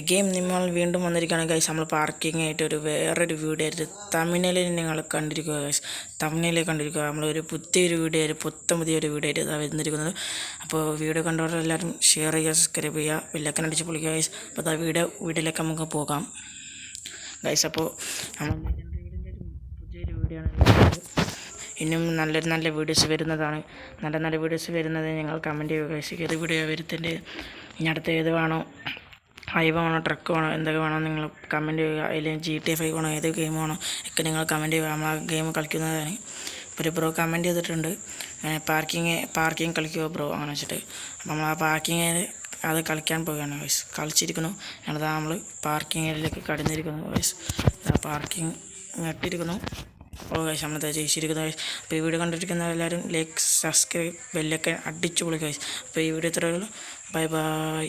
Game നിങ്ങൾ വീണ്ടും വന്നിരിക്കുകയാണ് ഗൈസ്. നമ്മൾ പാർക്കിംഗ് ആയിട്ട് വേറൊരു വീഡിയോ ആയിട്ട് തമിഴിൽ നിങ്ങൾ കണ്ടിരിക്കുക ഗൈസ്. തമിഴിൽ കണ്ടിരിക്കുക നമ്മളൊരു പുതിയൊരു വീഡിയോ ആയിട്ട് പുതിയൊരു വീഡിയോ ആയിട്ട് ഇതാ വരുന്നിരിക്കുന്നത്. അപ്പോൾ വീഡിയോ കണ്ടവരെല്ലാവരും ഷെയർ ചെയ്യുക, സബ്സ്ക്രൈബ് ചെയ്യുക, ബെല്ലൈക്കൺ അടിച്ച് പൊളിക്കുക ഗൈസ്. അപ്പോൾ ആ വീഡിയോയിലേക്ക് നമുക്ക് പോകാം ഗൈസ്. അപ്പോൾ നമ്മൾ പുതിയൊരു വീഡിയോ ആണ്. ഇനിയും നല്ല വീഡിയോസ് വരുന്നതാണ്. നല്ല വീഡിയോസ് വരുന്നത് നിങ്ങൾ കമൻറ്റ് ചെയ്യുക ഗൈസ്. ഏത് വീഡിയോ വരുത്തിൻ്റെ ഇനി അടുത്ത ഏത് വേണോ, ഹൈവ് വേണോ, ട്രക്ക് വേണോ, എന്തൊക്കെ വേണോ നിങ്ങൾ കമൻറ്റ് ചെയ്യുക. അല്ലെങ്കിൽ GTA 5 വേണോ, ഏത് ഗെയിം വേണോ ഒക്കെ നിങ്ങൾ കമൻറ്റ് ചെയ്യുക. നമ്മൾ ആ ഗെയിം കളിക്കുന്നതാണ്. ഇപ്പോൾ ഒരു ബ്രോ കമൻറ്റ് ചെയ്തിട്ടുണ്ട്, പാർക്കിംഗ് കളിക്കുമോ ബ്രോ അങ്ങനെ വെച്ചിട്ട്. അപ്പോൾ നമ്മൾ ആ പാർക്കിംഗ് അത് കളിക്കാൻ പോവുകയാണ് വയസ്സ്. കളിച്ചിരിക്കുന്നു. നമ്മൾ പാർക്കിംഗ് ഏരിയയിലേക്ക് കടന്നിരിക്കുന്നു വയസ്സ്. പാർക്കിംഗ് ഞെട്ടിയിരിക്കുന്നു. വയസ്സ് നമ്മളത് ജയിച്ചിരിക്കുന്നു വയസ്സ്. അപ്പോൾ ഈ വീഡിയോ കണ്ടിരിക്കുന്ന എല്ലാവരും ലൈക്ക്, സബ്സ്ക്രൈബ്, ബെല്ലൊക്കെ അടിച്ചു പൊളിക്കുക വയസ്സ്. അപ്പോൾ ഈ വീഡിയോ ഇത്രയുള്ളൂ. Bye by.